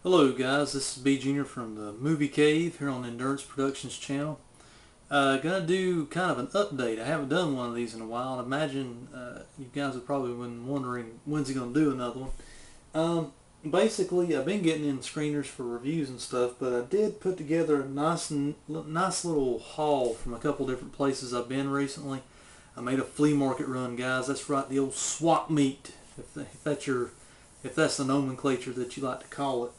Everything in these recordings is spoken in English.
Hello guys, this is B Junior from the Movie Cave here on the Endurance Productions channel. Gonna do kind of an update. I haven't done one of these in a while. I imagine you guys have probably been wondering when's he gonna do another one. Basically, I've been getting in screeners for reviews and stuff, but I did put together a nice little haul from a couple different places I've been recently. I made a flea market run, guys. That's right, the old swap meet, if that's the nomenclature that you like to call it.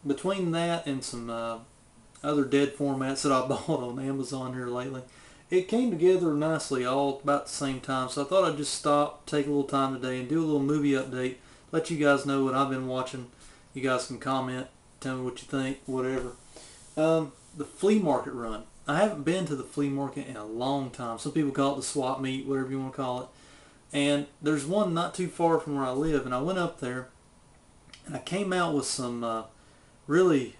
Between that and some other dead formats that I bought on Amazon here lately, it came together nicely all about the same time. So I thought I'd just stop, take a little time today, and do a little movie update. Let you guys know what I've been watching. You guys can comment, tell me what you think, whatever. The flea market run. I haven't been to the flea market in a long time. Some people call it the swap meet, whatever you want to call it. And there's one not too far from where I live, and I went up there and I came out with some really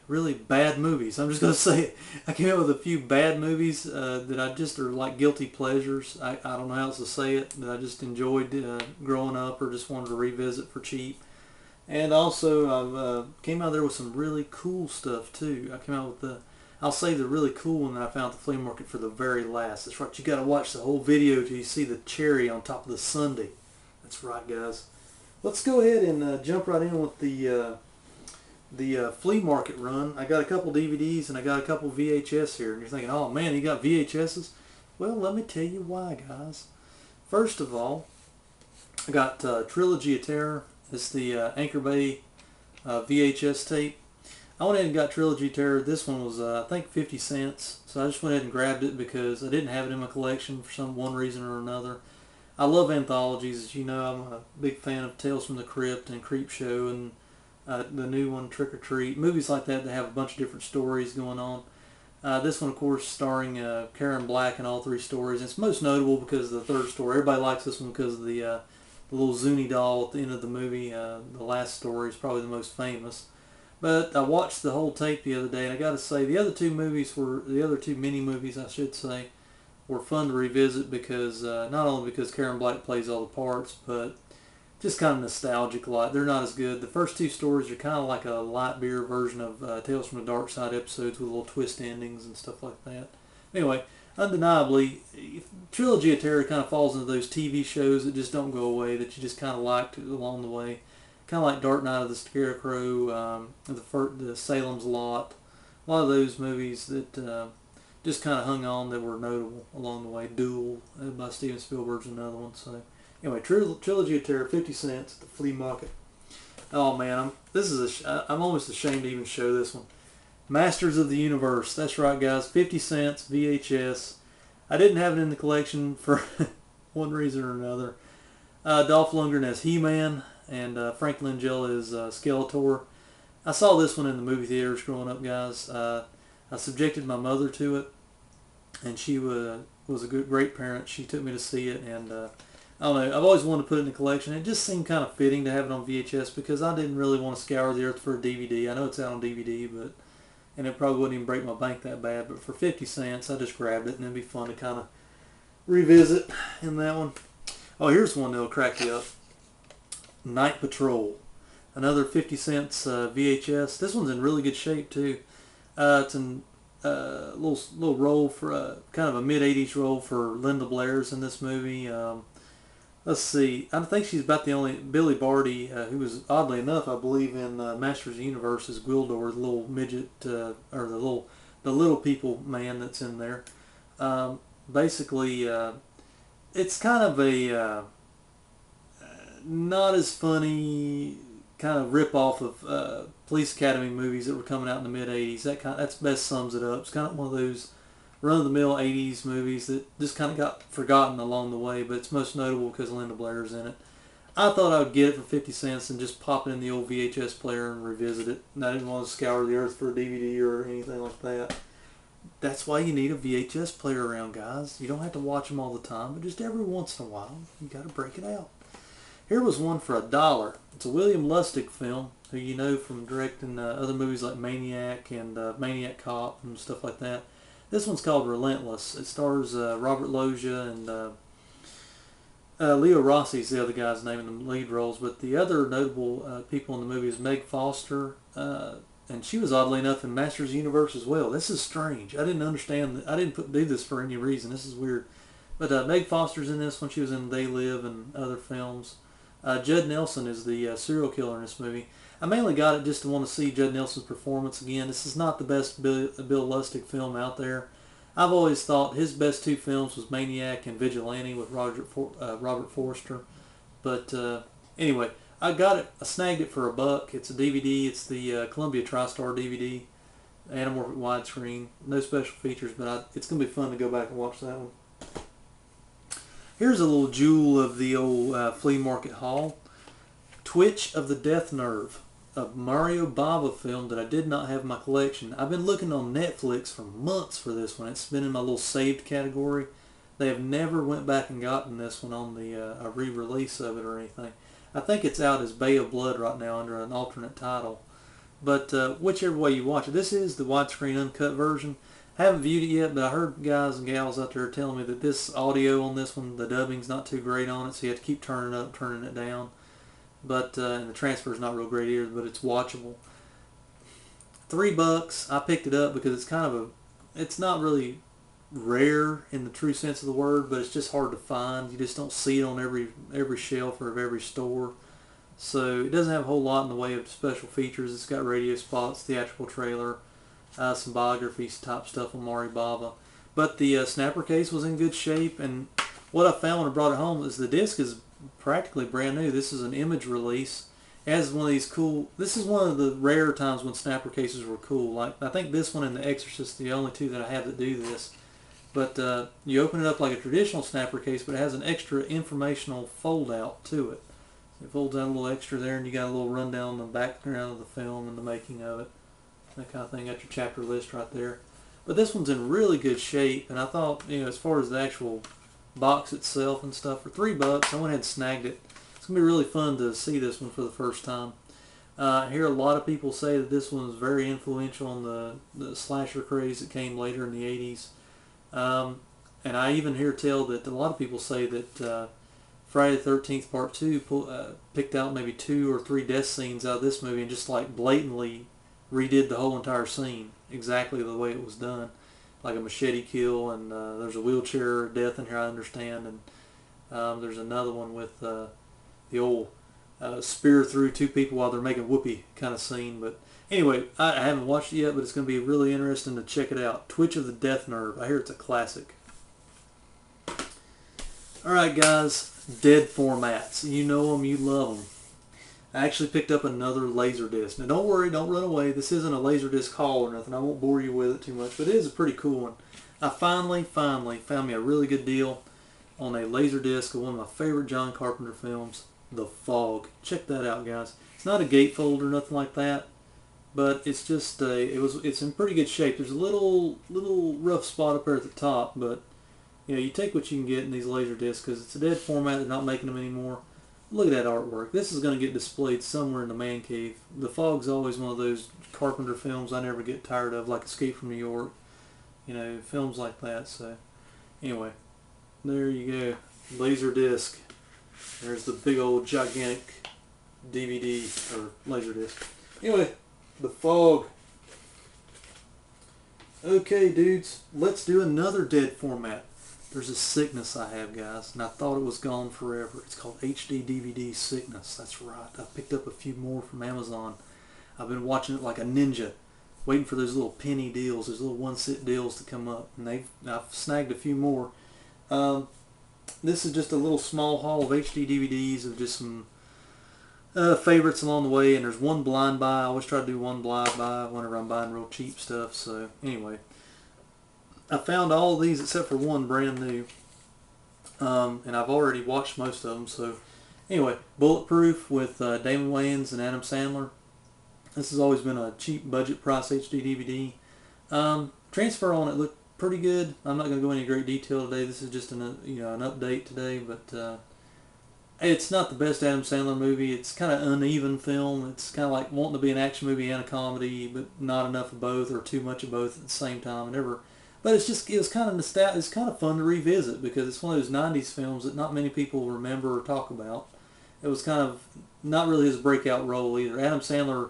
bad movies. I'm just going to say it. I came out with a few bad movies that I just are like guilty pleasures. I don't know how else to say it, that I just enjoyed growing up or just wanted to revisit for cheap. And also I came out there with some really cool stuff too. I came out with I'll save the really cool one that I found at the flea market for the very last. That's right, you got to watch the whole video till you see the cherry on top of the sundae. That's right, guys. Let's go ahead and jump right in with the flea market run. I got a couple DVDs and I got a couple VHS here. And you're thinking, oh man, you got VHSs? Well, let me tell you why, guys. First of all, I got Trilogy of Terror. It's the Anchor Bay VHS tape. I went ahead and got Trilogy of Terror. This one was, I think, 50 cents. So I just went ahead and grabbed it because I didn't have it in my collection for one reason or another. I love anthologies. As you know, I'm a big fan of Tales from the Crypt and Creepshow and the new one, Trick or Treat. Movies like that have a bunch of different stories going on. This one, of course, starring Karen Black in all three stories. It's most notable because of the third story. Everybody likes this one because of the little Zuni doll at the end of the movie. The last story is probably the most famous. But I watched the whole tape the other day, and I got to say, the other two mini movies, I should say, were fun to revisit because not only because Karen Black plays all the parts, but just kind of nostalgic. Like, they're not as good. The first two stories are kind of like a light beer version of Tales from the Dark Side episodes with little twist endings and stuff like that. Anyway, undeniably, Trilogy of Terror kind of falls into those TV shows that just don't go away, that you just kind of liked along the way. Kind of like Dark Night of the Scarecrow, the Salem's Lot. A lot of those movies that just kind of hung on, that were notable along the way. Duel by Steven Spielberg's another one. So anyway, Trilogy of Terror, 50 cents at the flea market. Oh man, I'm almost ashamed to even show this one. Masters of the Universe. That's right, guys. 50 cents VHS. I didn't have it in the collection for one reason or another. Dolph Lundgren as He-Man and Frank Langella as Skeletor. I saw this one in the movie theaters growing up, guys. I subjected my mother to it, and she was a great parent. She took me to see it, and I don't know, I've always wanted to put it in the collection. It just seemed kind of fitting to have it on VHS because I didn't really want to scour the earth for a DVD. I know it's out on DVD, and it probably wouldn't even break my bank that bad, but for 50 cents, I just grabbed it, and it'd be fun to kind of revisit in that one. Oh, here's one that'll crack you up. Night Patrol. Another 50 cents VHS. This one's in really good shape too. It's in little role for kind of a mid-80s role for Linda Blair's in this movie. Let's see. I think she's about the only Billy Barty, who was oddly enough, I believe, in Masters of the Universe as Gwildor, the little midget or the little people man that's in there. Basically, it's kind of a not as funny kind of rip off of Police Academy movies that were coming out in the mid 80s. That's best sums it up. It's kind of one of those run-of-the-mill 80s movies that just kind of got forgotten along the way, but it's most notable because Linda Blair's in it. I thought I would get it for 50 cents and just pop it in the old VHS player and revisit it. And I didn't want to scour the earth for a DVD or anything like that. That's why you need a VHS player around, guys. You don't have to watch them all the time, but just every once in a while, you got to break it out. Here was one for $1. It's a William Lustig film, who you know from directing other movies like Maniac and Maniac Cop and stuff like that. This one's called Relentless. It stars Robert Loggia and Leo Rossi's the other guy's name in the lead roles, but the other notable people in the movie is Meg Foster, and she was oddly enough in Masters of the Universe as well. This is strange. I didn't understand. I didn't do this for any reason. This is weird. But Meg Foster's in this one. She was in They Live and other films. Judd Nelson is the serial killer in this movie. I mainly got it just to want to see Judd Nelson's performance again. This is not the best Bill Lustig film out there. I've always thought his best two films was Maniac and Vigilante with Robert Forster. But anyway, I got it. I snagged it for $1. It's a DVD. It's the Columbia TriStar DVD, anamorphic widescreen. No special features, but it's going to be fun to go back and watch that one. Here's a little jewel of the old flea market haul. Twitch of the Death Nerve, a Mario Bava film that I did not have in my collection. I've been looking on Netflix for months for this one. It's been in my little saved category. They have never went back and gotten this one on the a re-release of it or anything. I think it's out as Bay of Blood right now under an alternate title. But whichever way you watch it, this is the widescreen uncut version. I haven't viewed it yet, but I heard guys and gals out there telling me that this audio on this one, the dubbing's not too great on it, so you have to keep turning it up, turning it down. But and the transfer's not real great either, but it's watchable. $3. I picked it up because it's kind of it's not really rare in the true sense of the word, but it's just hard to find. You just don't see it on every shelf or of every store. So it doesn't have a whole lot in the way of special features. It's got radio spots, theatrical trailer, some biographies type stuff on Mari Bava. But the snapper case was in good shape, and what I found when I brought it home is the disc is practically brand new. This is an image release. It has one of these cool, this is one of the rare times when snapper cases were cool. Like I think this one and The Exorcist are the only two that I have that do this. But you open it up like a traditional snapper case, but it has an extra informational fold out to it. It folds out a little extra there, and you got a little rundown on the background of the film and the making of it. That kind of thing. Got your chapter list right there. But this one's in really good shape, and I thought, as far as the actual box itself and stuff, for $3, I went ahead and snagged it. It's going to be really fun to see this one for the first time. I hear a lot of people say that this one was very influential on the slasher craze that came later in the 80s. And I even hear tell that a lot of people say that Friday the 13th Part 2 picked out maybe 2 or 3 death scenes out of this movie and just like blatantly redid the whole entire scene exactly the way it was done. Like a machete kill, and there's a wheelchair death in here, I understand, and there's another one with the old spear through 2 people while they're making whoopee kind of scene. But anyway, I haven't watched it yet, but it's going to be really interesting to check it out. Twitch of the Death Nerve. I hear it's a classic. Alright guys, dead formats. You know them, you love them. I actually picked up another Laserdisc. Now don't worry, don't run away. This isn't a Laserdisc haul or nothing. I won't bore you with it too much, but it is a pretty cool one. I finally found me a really good deal on a Laserdisc of one of my favorite John Carpenter films, The Fog. Check that out, guys. It's not a gatefold or nothing like that, but it's just it's in pretty good shape. There's a little rough spot up there at the top, but you take what you can get in these Laserdiscs because it's a dead format. They're not making them anymore. Look at that artwork. This is going to get displayed somewhere in the man cave. The Fog's always one of those Carpenter films I never get tired of, like Escape from New York. Films like that. So, anyway, there you go. Laserdisc. There's the big old gigantic DVD or Laserdisc. Anyway, The Fog. Okay, dudes, let's do another dead format. There's a sickness I have, guys, and I thought it was gone forever. It's called HD DVD sickness. That's right. I picked up a few more from Amazon. I've been watching it like a ninja, waiting for those little penny deals, those little one-cent deals to come up, and I've snagged a few more. This is just a little small haul of HD DVDs of just some favorites along the way, and there's one blind buy. I always try to do one blind buy whenever I'm buying real cheap stuff. So anyway, I found all of these except for one brand new, and I've already watched most of them. So anyway, Bulletproof with Damon Wayans and Adam Sandler. This has always been a cheap budget price HD DVD. Transfer on it looked pretty good. I'm not going to go into great detail today. This is just an update today, but it's not the best Adam Sandler movie. It's kind of uneven film. It's kind of like wanting to be an action movie and a comedy, but not enough of both or too much of both at the same time. But it was kind of nostalgic. It's kind of fun to revisit because it's one of those '90s films that not many people remember or talk about. It was kind of not really his breakout role either. Adam Sandler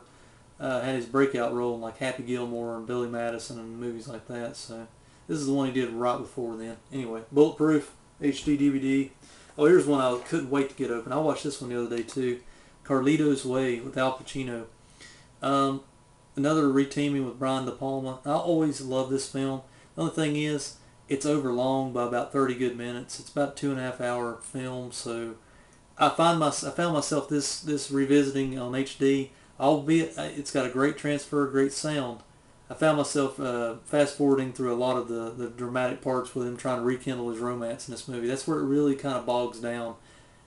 had his breakout role in like Happy Gilmore and Billy Madison and movies like that. So this is the one he did right before then. Anyway, Bulletproof HD DVD. Oh, here's one I couldn't wait to get open. I watched this one the other day too. Carlito's Way with Al Pacino. Another reteaming with Brian De Palma. I always love this film. The only thing is, it's over long by about 30 good minutes. It's about a 2.5 hour film, so I found myself this revisiting on HD. Albeit it's got a great transfer, great sound. I found myself fast forwarding through a lot of the dramatic parts with him trying to rekindle his romance in this movie. That's where it really kind of bogs down,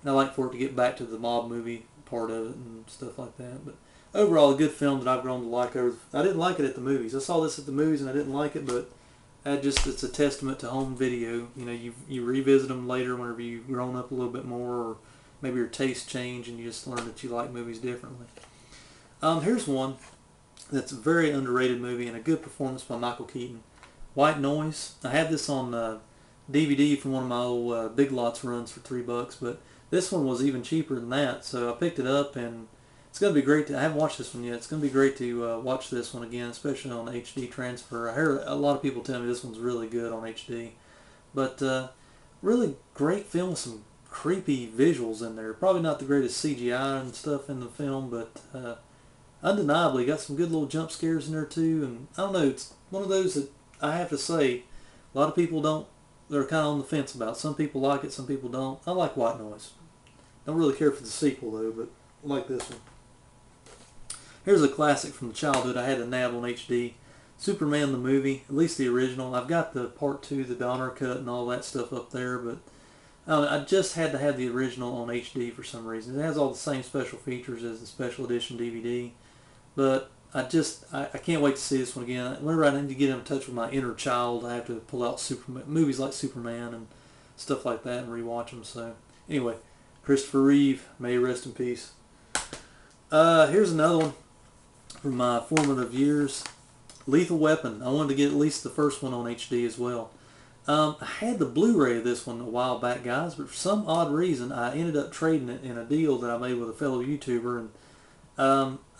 and I like for it to get back to the mob movie part of it and stuff like that. But overall, a good film that I've grown to like. I didn't like it at the movies. I saw this at the movies and I didn't like it, but it's a testament to home video. You know, you revisit them later whenever you've grown up a little bit more, or maybe your tastes change and you just learn that you like movies differently. Here's one that's a very underrated movie and a good performance by Michael Keaton. White Noise. I have this on DVD from one of my old Big Lots runs for $3, but this one was even cheaper than that, so I picked it up, and it's going to be great. I haven't watched this one yet. It's going to be great to watch this one again, especially on HD transfer. I heard a lot of people tell me this one's really good on HD, but really great film with some creepy visuals in there. Probably not the greatest CGI and stuff in the film, but undeniably got some good little jump scares in there too. And I don't know, it's one of those that I have to say a lot of people don't, they're kind of on the fence about. Some people like it, some people don't. I like White Noise. Don't really care for the sequel though, but I like this one. Here's a classic from the childhood I had to nab on HD. Superman the movie, at least the original. I've got the part 2, the Donner cut and all that stuff up there, but I just had to have the original on HD for some reason. It has all the same special features as the special edition DVD, but I can't wait to see this one again. Whenever I need to get in touch with my inner child, I have to pull out movies like Superman and stuff like that and rewatch them. So anyway, Christopher Reeve, may he rest in peace. Here's another one from my formative years. Lethal Weapon. I wanted to get at least the first one on HD as well. I had the Blu-ray of this one a while back, guys, but for some odd reason I ended up trading it in a deal that I made with a fellow YouTuber, and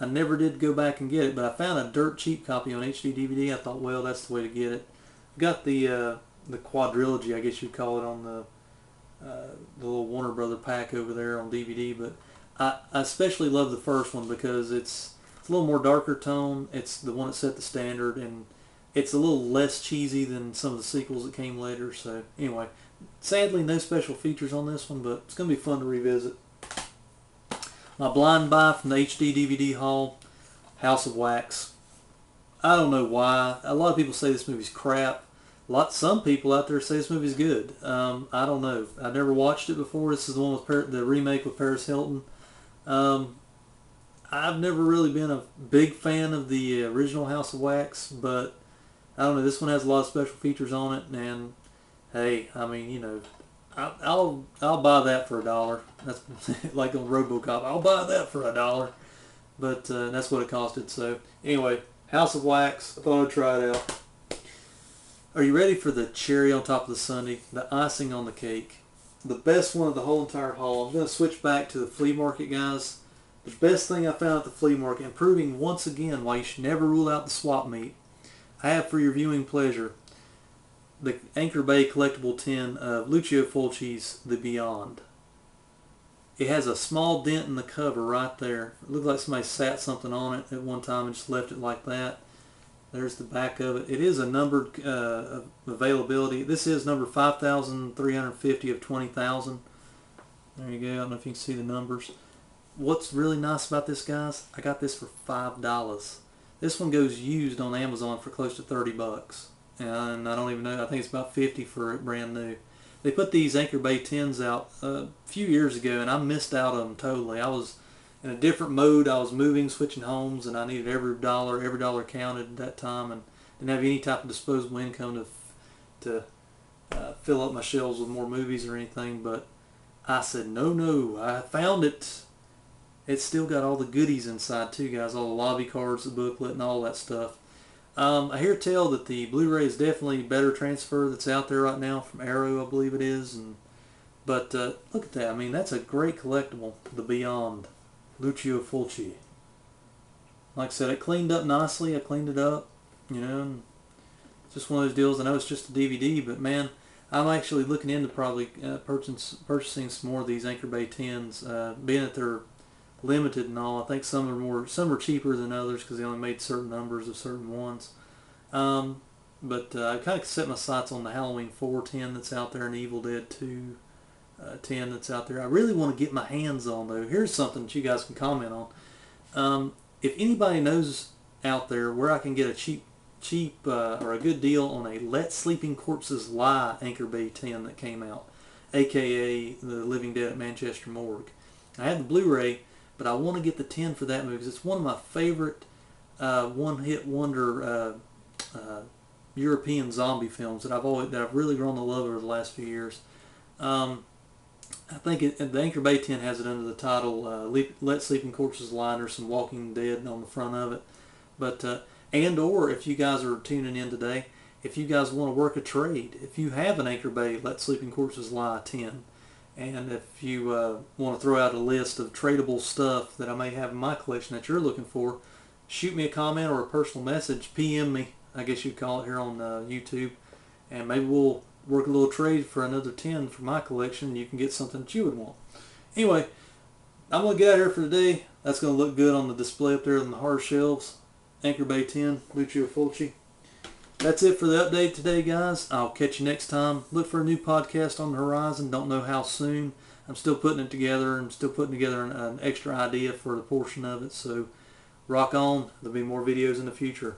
I never did go back and get it, but I found a dirt cheap copy on HD DVD. I thought, well, that's the way to get it. Got the quadrilogy, I guess you'd call it, on the little Warner Brother pack over there on DVD, but I especially love the first one because it's a little more darker tone. It's the one that set the standard, and it's a little less cheesy than some of the sequels that came later. So anyway, sadly no special features on this one, but it's going to be fun to revisit. My blind buy from the HD DVD haul, House of Wax. I don't know why. A lot of people say this movie's crap. Some people out there say this movie's good. I don't know. I've never watched it before. This is the one with the remake with Paris Hilton. I've never really been a big fan of the original House of Wax, but I don't know. This one has a lot of special features on it, and hey, I mean, you know, I'll buy that for $1. That's like on RoboCop. I'll buy that for $1, but that's what it costed. So anyway, House of Wax. I thought I'd try it out. Are you ready for the cherry on top of the sundae? The icing on the cake. The best one of the whole entire haul. I'm going to switch back to the flea market, guys. The best thing I found at the flea market, and proving once again why you should never rule out the swap meet, I have for your viewing pleasure the Anchor Bay collectible tin of Lucio Fulci's The Beyond. It has a small dent in the cover right there. It looks like somebody sat something on it at one time and just left it like that. There's the back of it. It is a numbered availability. This is number 5,350 of 20,000. There you go. I don't know if you can see the numbers. What's really nice about this, guys, I got this for $5. This one goes used on Amazon for close to $30. And I don't even know, I think it's about $50 for it brand new. They put these Anchor Bay tins out a few years ago, and I missed out on them totally. I was in a different mode. I was moving, switching homes, and I needed every dollar counted at that time, and didn't have any type of disposable income to fill up my shelves with more movies or anything. But I said, no, I found it. It's still got all the goodies inside too, guys, all the lobby cards, the booklet, and all that stuff. I hear tell that the Blu-ray is definitely better transfer that's out there right now from Arrow, I believe it is. But look at that. I mean, that's a great collectible, the Beyond Lucio Fulci. Like I said, it cleaned up nicely. I cleaned it up, and it's just one of those deals. I know it's just a DVD, but man, I'm actually looking into probably purchasing some more of these Anchor Bay 10s, being that they're limited and all. I think some are cheaper than others because they only made certain numbers of certain ones. But I kind of set my sights on the Halloween 4 10 that's out there and Evil Dead 2 10 that's out there. I really want to get my hands on though. Here's something that you guys can comment on. If anybody knows out there where I can get a cheap or a good deal on a Let Sleeping Corpses Lie Anchor Bay 10 that came out, aka The Living Dead at Manchester Morgue. I have the Blu-ray, but I want to get the 10 for that movie because it's one of my favorite one-hit wonder European zombie films that I've really grown to love over the last few years. I think the Anchor Bay 10 has it under the title Let Sleeping Corpses Lie. There's some Walking Dead on the front of it. But or if you guys are tuning in today, if you guys want to work a trade, if you have an Anchor Bay Let Sleeping Corpses Lie 10, and if you want to throw out a list of tradable stuff that I may have in my collection that you're looking for, shoot me a comment or a personal message, PM me, I guess you'd call it here on YouTube, and maybe we'll work a little trade for another 10 for my collection, and you can get something that you would want. Anyway, I'm going to get out of here for today. That's going to look good on the display up there on the hard shelves. Anchor Bay 10, Lucio Fulci. That's it for the update today, guys. I'll catch you next time. Look for a new podcast on the horizon. Don't know how soon. I'm still putting it together. I'm still putting together an extra idea for the portion of it. So rock on. There'll be more videos in the future.